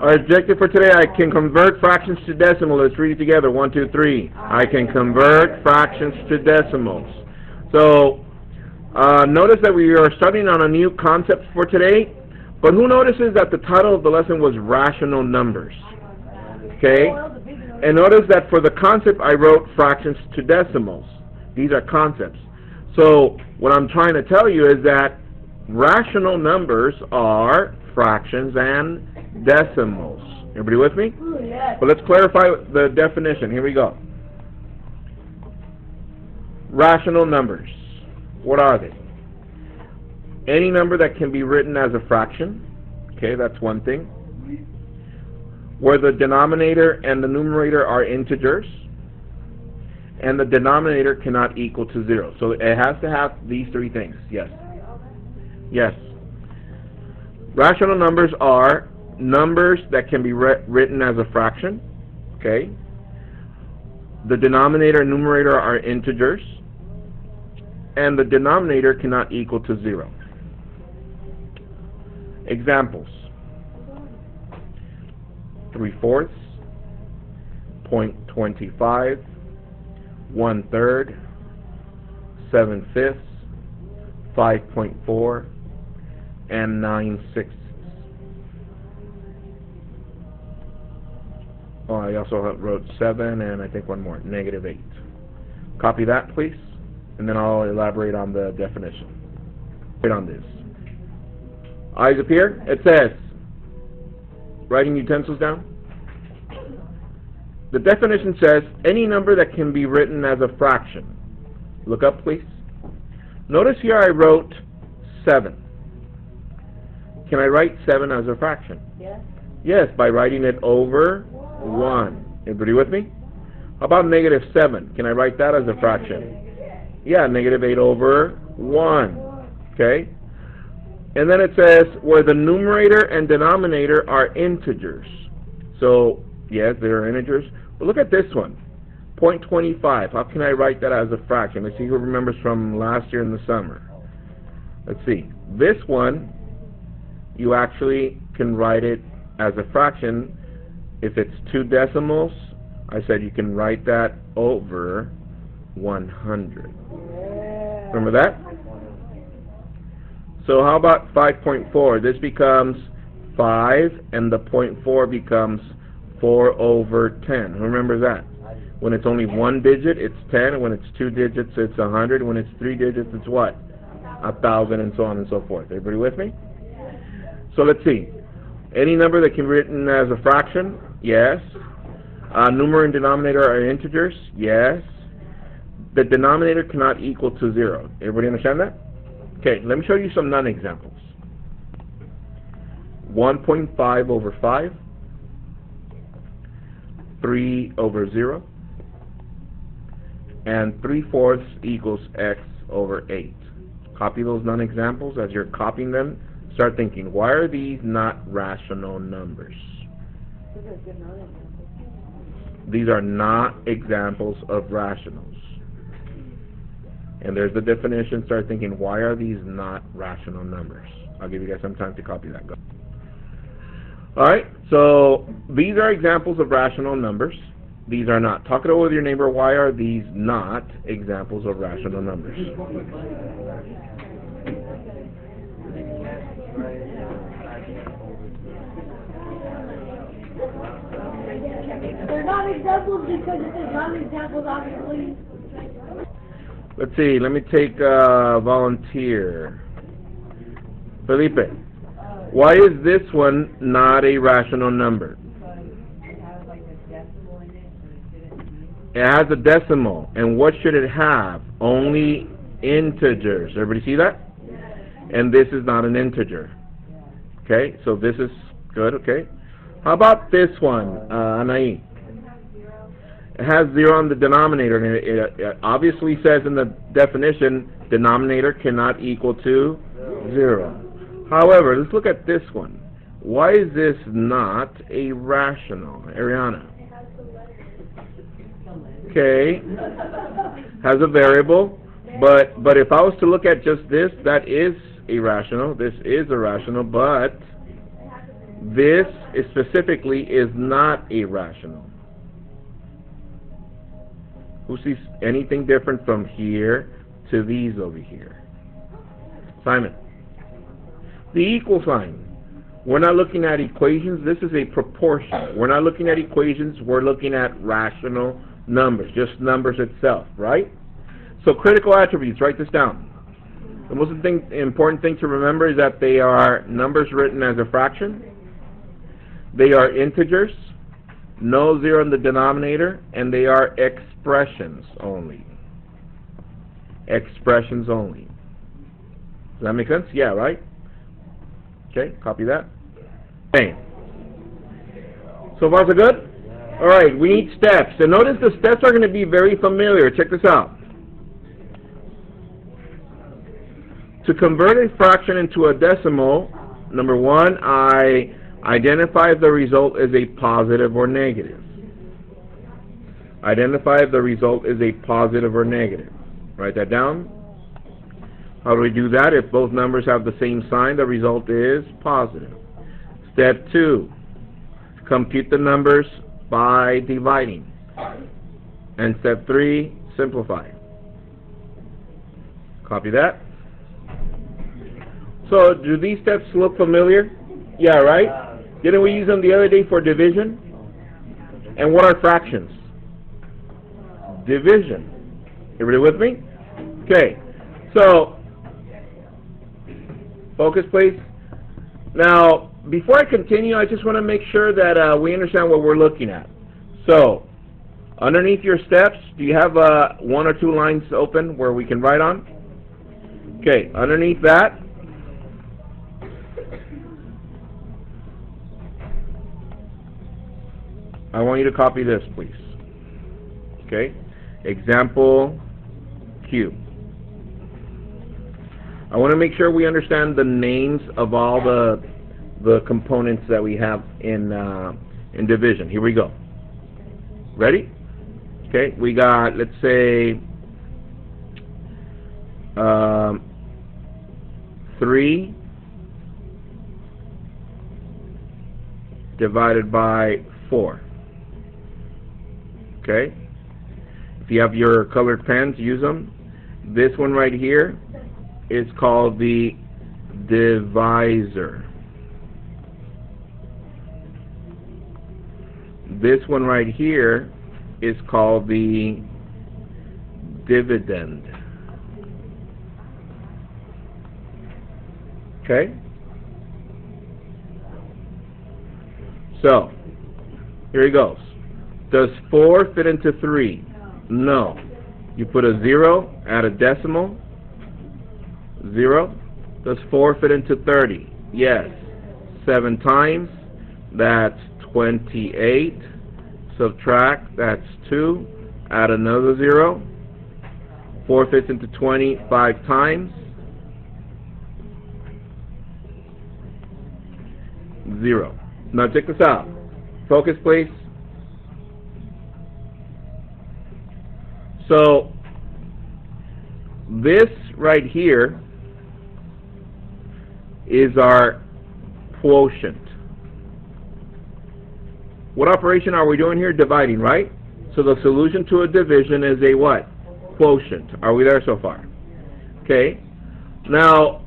Our objective for today, I can convert fractions to decimal. Let's read it together. 1, 2, 3. I can convert fractions to decimals. So, notice that we are studying on a new concept for today. But who notices that the title of the lesson was rational numbers? Okay? And notice that for the concept, I wrote fractions to decimals. These are concepts. So, what I'm trying to tell you is that rational numbers are fractions and decimals. Everybody with me? But let's clarify the definition. Here we go. Rational numbers. What are they? Any number that can be written as a fraction. Okay, that's one thing. Where the denominator and the numerator are integers. And the denominator cannot equal to 0. So it has to have these three things. Yes. Yes. Rational numbers are numbers that can be written as a fraction. Okay. The denominator and numerator are integers. And the denominator cannot equal to 0. Examples. 3/4, 0.25, 1/3, 7/5, 5.4, and 9/6. Oh, I also wrote 7 and I think one more, -8. Copy that, please, and then I'll elaborate on the definition. Wait on this. Eyes up here. It says, writing utensils down. The definition says, any number that can be written as a fraction. Look up, please. Notice here I wrote 7. Can I write 7 as a fraction? Yes. Yes, by writing it over 1. Everybody with me? How about -7? Can I write that as a fraction? Yeah, -8 over 1. Okay? And then it says, where the numerator and denominator are integers. So, yes, they are integers. But look at this one. 0.25. How can I write that as a fraction? Let's see who remembers from last year in the summer. Let's see. This one, you actually can write it as a fraction. If it's 2 decimals, I said you can write that over 100. Remember that? So how about 5.4? This becomes 5, and the 0.4 becomes 4 over 10. Who remembers that? When it's only 1 digit, it's 10. And when it's 2 digits, it's 100. When it's 3 digits, it's what? 1,000, and so on and so forth. Everybody with me? So let's see. Any number that can be written as a fraction? Yes. Numerator and denominator are integers? Yes. The denominator cannot equal to 0. Everybody understand that? Okay, let me show you some non-examples. 1.5 over 5, 3 over 0, and 3/4 equals x over 8. Copy those non-examples. As you're copying them, start thinking, why are these not rational numbers? These are not examples of rationals. And there's the definition. Start thinking, why are these not rational numbers? I'll give you guys some time to copy that. Go. Alright, so these are examples of rational numbers. These are not. Talk it over with your neighbor. Why are these not examples of rational numbers? They're not examples because it says non-examples, obviously. Let's see, let me take a volunteer. Felipe, why is this one not a rational number? It has a decimal. And what should it have? Only integers. Everybody see that? And this is not an integer. Okay, so this is good, okay? How about this one, Anai? It has 0 on the denominator, and it obviously says in the definition, denominator cannot equal to 0. However, let's look at this one. Why is this not a rational? Ariana? Okay, has a variable, but if I was to look at just this, that is irrational. This is irrational, but This is specifically is not a rational. Who sees anything different from here to these over here? Simon. The equal sign. We're not looking at equations. This is a proportion. We're not looking at equations. We're looking at rational numbers, just numbers itself, right? So critical attributes, write this down. The most important thing to remember is that they are numbers written as a fraction. They are integers, no zero in the denominator, and they are expressions only. Expressions only. Does that make sense? Yeah, right? Okay, copy that. Okay. So far so good? Alright, we need steps. And notice the steps are going to be very familiar. Check this out. To convert a fraction into a decimal, number one, I identify if the result is a positive or negative. Identify if the result is a positive or negative. Write that down. How do we do that? If both numbers have the same sign, the result is positive. Step 2, compute the numbers by dividing. And step 3, simplify. Copy that. So, do these steps look familiar? Yeah, right? Didn't we use them the other day for division? And what are fractions? Division. Everybody with me? Okay. So, focus please. Now, before I continue, I just want to make sure that we understand what we're looking at. So, underneath your steps, do you have 1 or 2 lines open where we can write on? Okay, underneath that, I want you to copy this, please. Okay, example Q. I want to make sure we understand the names of all the components that we have in division. Here we go. Ready? Okay, we got, let's say, 3 divided by 4. Okay? If you have your colored pens, use them. This one right here is called the divisor. This one right here is called the dividend. Okay? So, here he goes. Does 4 fit into 3? No. You put a 0, add a decimal. 0. Does 4 fit into 30? Yes. 7 times, that's 28. Subtract, that's 2. Add another 0. 4 fits into 20 5 times. 0. Now check this out. Focus, please. So, this right here is our quotient. What operation are we doing here? Dividing, right? So the solution to a division is a what? Quotient. Are we there so far? Okay. Now,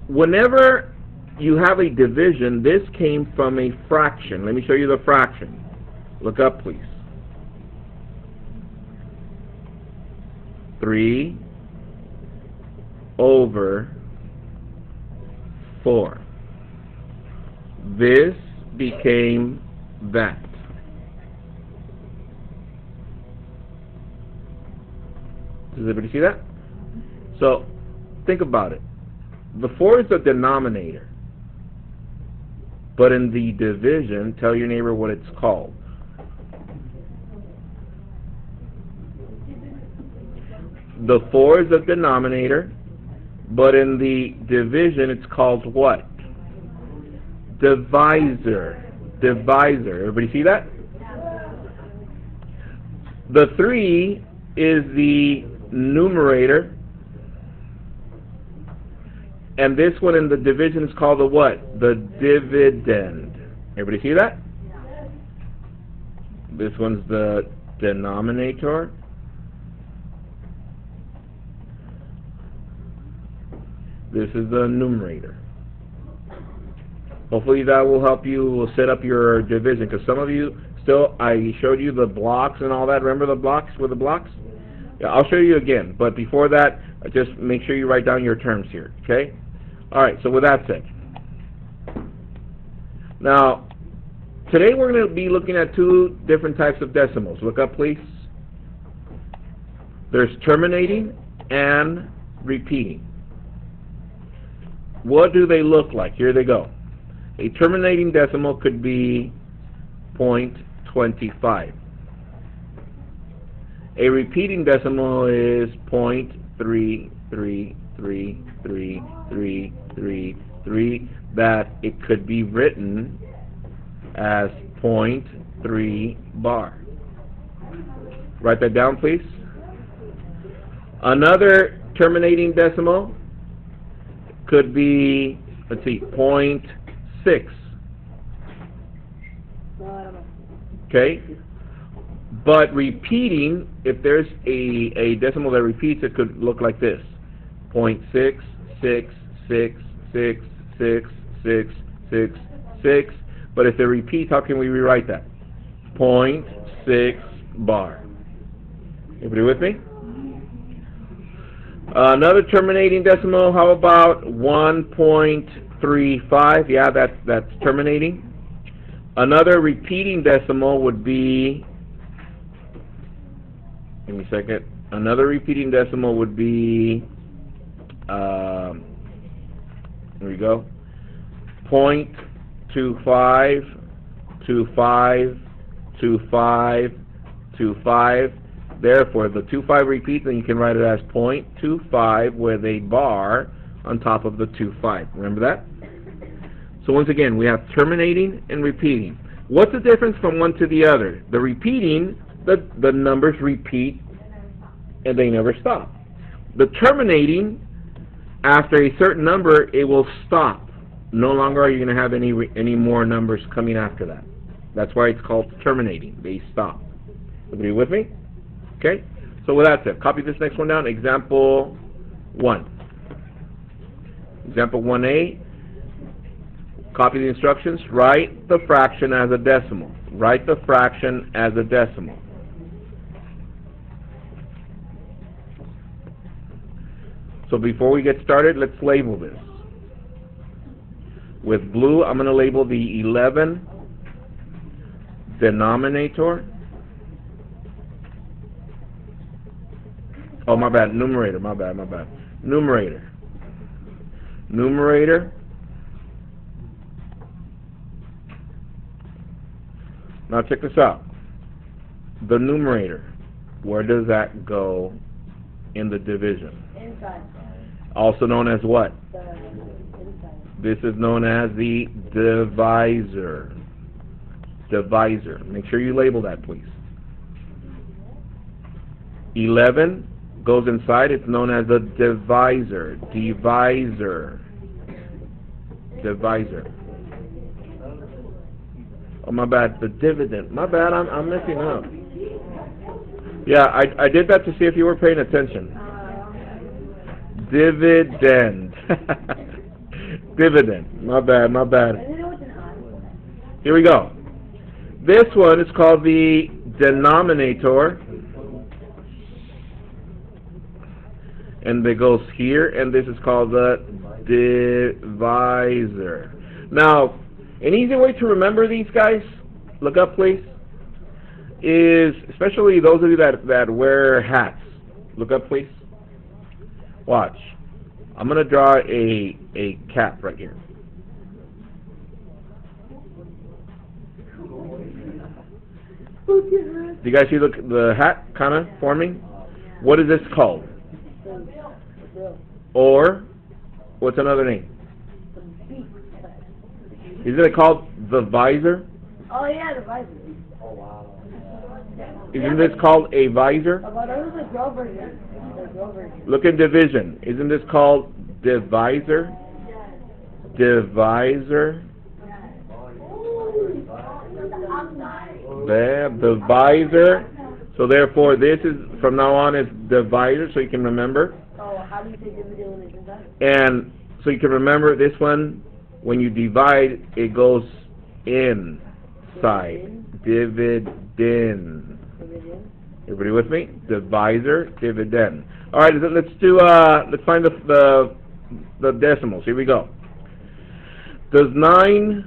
whenever you have a division, this came from a fraction. Let me show you the fraction. Look up, please. 3 over 4. This became that. Does everybody see that? So, think about it. The 4 is the denominator. But in the division, tell your neighbor what it's called. The 4 is the denominator, but in the division, it's called what? Divisor. Divisor. Everybody see that? The 3 is the numerator, And this one in the division is called the what? The dividend. Everybody see that? This one's the denominator. This is the numerator. Hopefully that will help you set up your division, because some of you still, I showed you the blocks and all that. Remember the blocks with the blocks? Yeah, I'll show you again. But before that, just make sure you write down your terms here, okay? All right, so with that said. Now, today we're going to be looking at two different types of decimals. Look up, please. There's terminating and repeating. What do they look like? Here they go. A terminating decimal could be 0.25. A repeating decimal is 0.3333333, that it could be written as 0.3 bar. Write that down, please. Another terminating decimal could be, let's see, 0.6. Okay? But repeating, if there's a decimal that repeats, it could look like this. 0.666666666. But if it repeats, how can we rewrite that? 0.6 bar. Everybody with me? Another terminating decimal, how about 1.35? Yeah, that's terminating. Another repeating decimal would be, give me a second. Another repeating decimal would be, here we go, 0.25252525. Therefore, the 25 repeats, then you can write it as 0.25 with a bar on top of the 25. Remember that? So once again, we have terminating and repeating. What's the difference from one to the other? The repeating, the numbers repeat and they never stop. The terminating, after a certain number, it will stop. No longer are you going to have any more numbers coming after that. That's why it's called terminating. They stop. Everybody with me? Okay? So with that said, copy this next one down. Example 1. Example 1A. Copy the instructions. Write the fraction as a decimal. Write the fraction as a decimal. So before we get started, let's label this. With blue, I'm going to label the 11 denominator. Oh, my bad. Numerator. My bad. Numerator. Now check this out. The numerator, where does that go in the division? Inside. Also known as what? Inside. This is known as the divisor. Divisor. Make sure you label that, please. 11 goes inside. It's known as a divisor. Divisor. Oh, my bad. The dividend. My bad. I'm messing up. Yeah, I did that to see if you were paying attention. Dividend. Dividend. My bad. Here we go. This one is called the denominator. And it goes here, and this is called the divisor. Now, an easy way to remember these guys, look up please, is especially those of you that wear hats. Look up please. Watch. I'm going to draw a cap right here. Do you guys see the hat kind of forming? What is this called? Or, what's another name? Isn't it called the visor? Oh yeah, the visor. Oh wow. Isn't this called a visor? The girl version. Look at division. Isn't this called divisor? divisor. There, divisor. So therefore, this is from now on is divisor, so you can remember. Oh, how do you say dividend when it's inside? And so you can remember this one. When you divide, it goes inside. Dividend. Dividend. Everybody with me? Divisor, dividend. All right, let's do. Let's find the decimals. Here we go. Does 9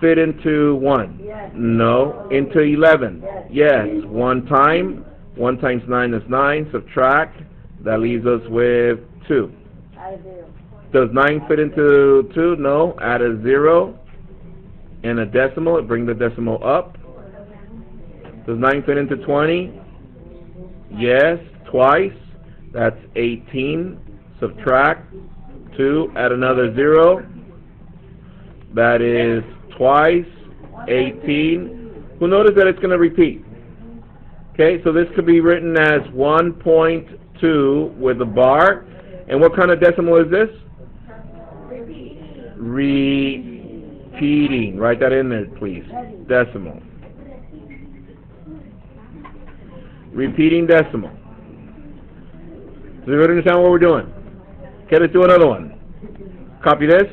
fit into 1? Yes. No. Into 11? Yes. Yes. 1 time. 1 times 9 is 9. Subtract. That leaves us with 2. Add a 0. Does 9 fit into 2? No. Add a 0 and a decimal. Bring the decimal up. Does 9 fit into 20? Yes. Twice. That's 18. Subtract 2. Add another 0. That is twice 18. We'll notice that it's going to repeat. Okay, so this could be written as 1.2 with a bar. And what kind of decimal is this? Repeating. Write that in there, please. Decimal. Repeating decimal. Does everybody understand what we're doing? Okay, let's do another one. Copy this.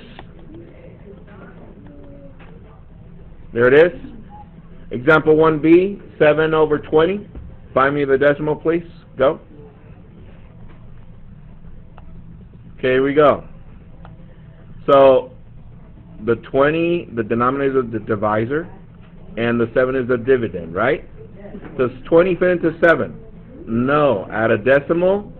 There it is. Example 1B, 7 over 20. Find me the decimal, please. Go. Okay, here we go. So, the 20, the denominator is the divisor, and the 7 is the dividend, right? Does 20 fit into 7? No. Add a decimal.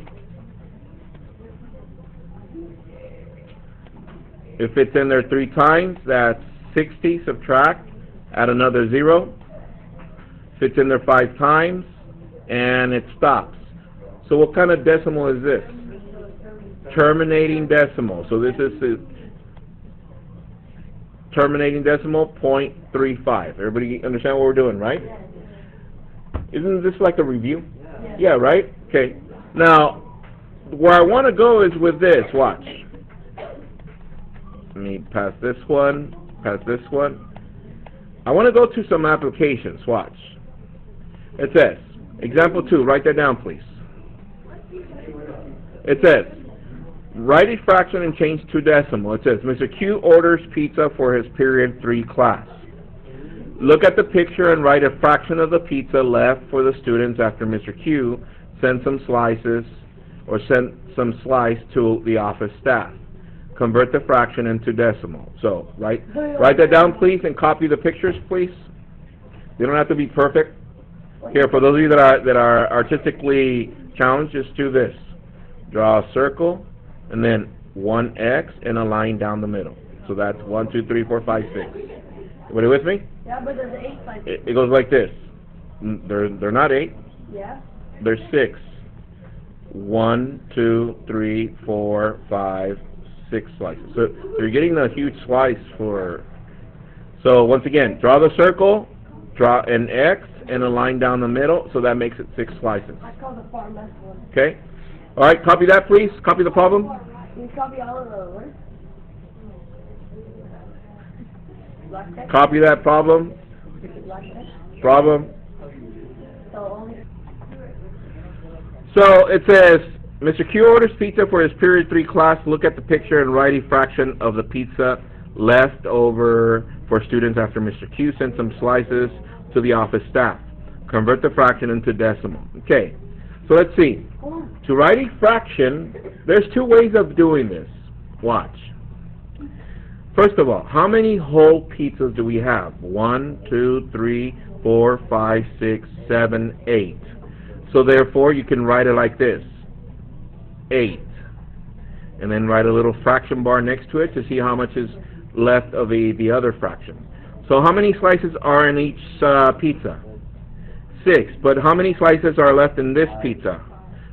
If it's in there 3 times, that's 60. Subtract. Add another 0. Fits in there 5 times, and it stops. So what kind of decimal is this? Terminating decimal. So this is terminating decimal, 0.35. Everybody understand what we're doing, right? Isn't this like a review? Yeah, right? Okay. Now, where I want to go is with this. Watch. Let me pass this one, pass this one. I want to go to some applications. Watch. It says, example 2, write that down, please. It says, write a fraction and change to decimal. It says, Mr. Q orders pizza for his period 3 class. Look at the picture and write a fraction of the pizza left for the students after Mr. Q sent some slices or sent some slice to the office staff. Convert the fraction into decimal. So, write that down, please, and copy the pictures, please. They don't have to be perfect. Here, for those of you that are artistically challenged, just do this. Draw a circle, and then 1x, and a line down the middle. So that's 1, 2, 3, 4, 5, 6. Everybody with me? Yeah, but there's 8 slices. It goes like this. They're not 8. Yeah. They're 6. 1, 2, 3, 4, 5, 6 slices. So you're getting a huge slice for. So once again, draw the circle, draw an X and a line down the middle. So that makes it 6 slices. I call the far left one. Okay. All right. Copy that, please. Copy the problem. Can you copy all of the words? Black text? Copy that problem. Black text? Problem. So only. So it says, Mr. Q orders pizza for his period 3 class. Look at the picture and write a fraction of the pizza left over for students after Mr. Q sent some slices to the office staff. Convert the fraction into decimal. Okay, so let's see. To write a fraction, there's 2 ways of doing this. Watch. First of all, how many whole pizzas do we have? 1, 2, 3, 4, 5, 6, 7, 8. So therefore, you can write it like this. 8. And then write a little fraction bar next to it to see how much is left of the other fraction. So how many slices are in each pizza? 6. But how many slices are left in this pizza?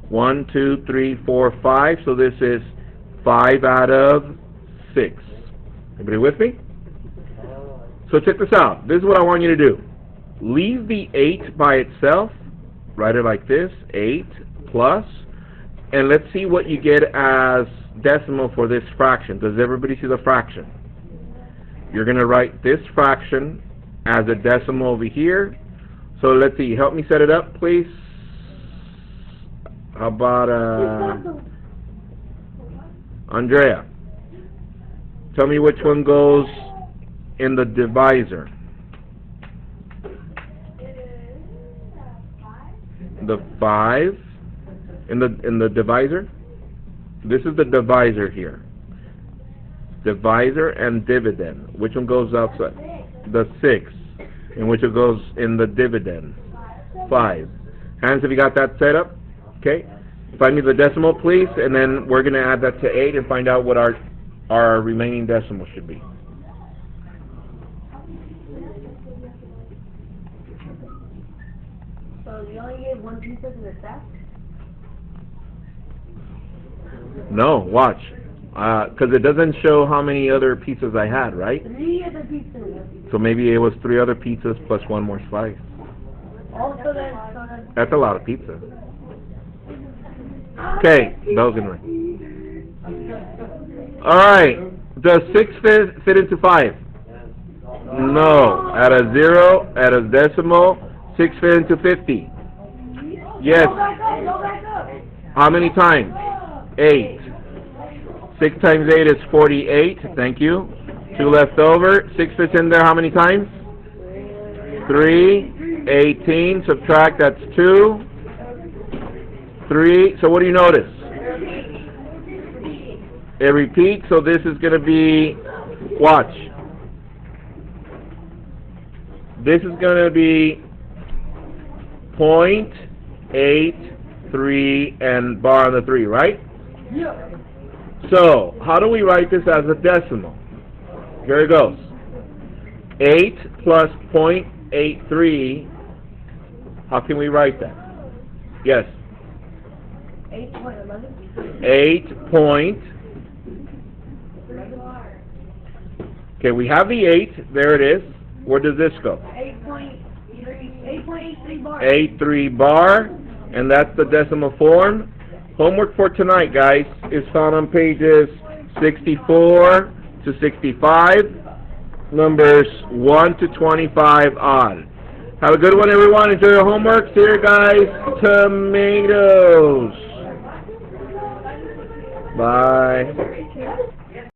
1, 2, 3, 4, 5. So this is 5 out of 6. Everybody with me? So check this out. This is what I want you to do. Leave the 8 by itself. Write it like this. 8 plus and let's see what you get as decimal for this fraction. Does everybody see the fraction? You're going to write this fraction as a decimal over here. So let's see. Help me set it up, please. How about Andrea? Tell me which one goes in the divisor. The 5 in the divisor. This is the divisor here. Divisor and dividend. Which one goes outside? The 6. And which one goes in the dividend? 5. Hands, have you got that set up? Okay. Find me the decimal, please, and then we're going to add that to 8 and find out what our remaining decimal should be. So you only gave one piece of the stack? No, watch. Because it doesn't show how many other pizzas I had, right? 3 other pizzas. So maybe it was 3 other pizzas plus 1 more slice. Also That's a lot of pizza. Okay, that was gonna. Alright, does 6 fit into 5? No. At a 0, at a decimal, 6 fit into 50. Yes. Go back up. How many times? 8. 6 times 8 is 48. Thank you. 2 left over. 6 fits in there how many times? 3. 18. Subtract, that's 2. 3. So what do you notice? It repeats, so this is going to be, watch. This is going to be 0.83 and bar on the 3, right? Yeah. So, how do we write this as a decimal? Here it goes. 8 plus 0.83, how can we write that? Yes. 8.11. 8 point. Okay, we have the 8. There it is. Where does this go? 8.83 bar. 83 bar, and that's the decimal form. Homework for tonight, guys, is found on pages 64 to 65, numbers 1 to 25 odd. Have a good one, everyone. Enjoy your homework. See you guys. Tomatoes. Bye.